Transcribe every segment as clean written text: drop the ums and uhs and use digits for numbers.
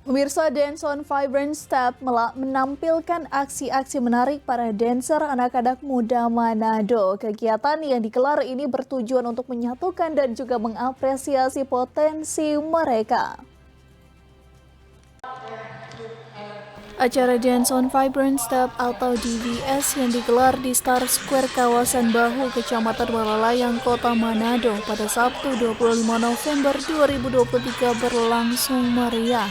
Pemirsa, Dance on Vibrant Step menampilkan aksi-aksi menarik para dancer anak-anak muda Manado. Kegiatan yang digelar ini bertujuan untuk menyatukan dan juga mengapresiasi potensi mereka. Acara Dance on Vibrant Step atau DVS yang digelar di Star Square kawasan Bahu, Kecamatan Balalayang, Kota Manado pada Sabtu 25 November 2023 berlangsung meriah.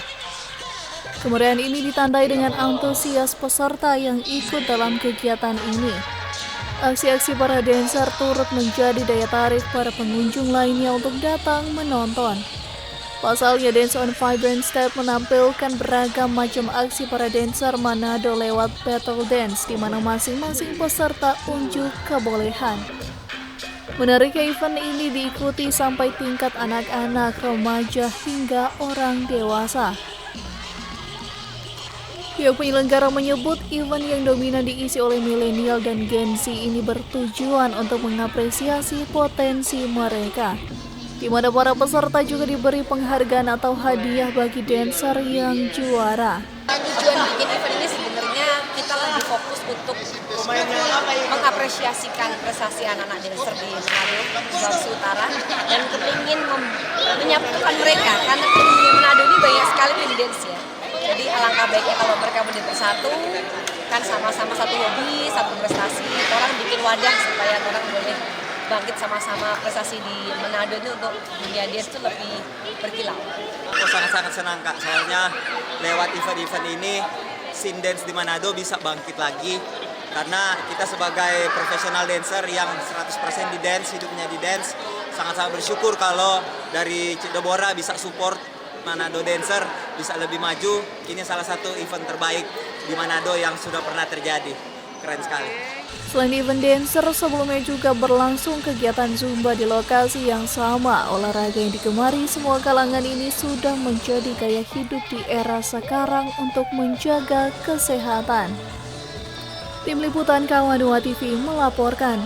Kemeriahan ini ditandai dengan antusias peserta yang ikut dalam kegiatan ini. Aksi-aksi para dancer turut menjadi daya tarik para pengunjung lainnya untuk datang menonton. Pasalnya, Dance on Vibrant Step menampilkan beragam macam aksi para dancer Manado lewat battle dance, di mana masing-masing peserta unjuk kebolehan. Menariknya, event ini diikuti sampai tingkat anak-anak, remaja, hingga orang dewasa. Pihak penyelenggara menyebut event yang dominan diisi oleh milenial dan Gen Z ini bertujuan untuk mengapresiasi potensi mereka, di mana para peserta juga diberi penghargaan atau hadiah bagi dancer yang juara. Tujuan bikin event ini sebenarnya kita lebih fokus untuk mengapresiasikan prestasi anak-anak dancer di Manado, Sulawesi Utara, dan kepingin menyatukan mereka, karena di Manado ini banyak sekali tim dance ya. Jadi alangkah baiknya kalau mereka bersatu, kan sama-sama satu hobi, satu prestasi. Orang bikin wadah supaya orang boleh bangkit sama-sama prestasi di Manado itu untuk dunia dance itu lebih berkilau. Aku sangat-sangat senang Kak, soalnya lewat event-event ini scene dance di Manado bisa bangkit lagi. Karena kita sebagai profesional dancer yang 100% di dance, hidupnya di dance, sangat-sangat bersyukur kalau dari Cik Deborah bisa support Manado Dancer bisa lebih maju. Ini salah satu event terbaik di Manado yang sudah pernah terjadi. Keren sekali. Selain event dancer, sebelumnya juga berlangsung kegiatan Zumba di lokasi yang sama. Olahraga yang digemari semua kalangan ini sudah menjadi gaya hidup di era sekarang untuk menjaga kesehatan. Tim Liputan Kawan 2 TV melaporkan.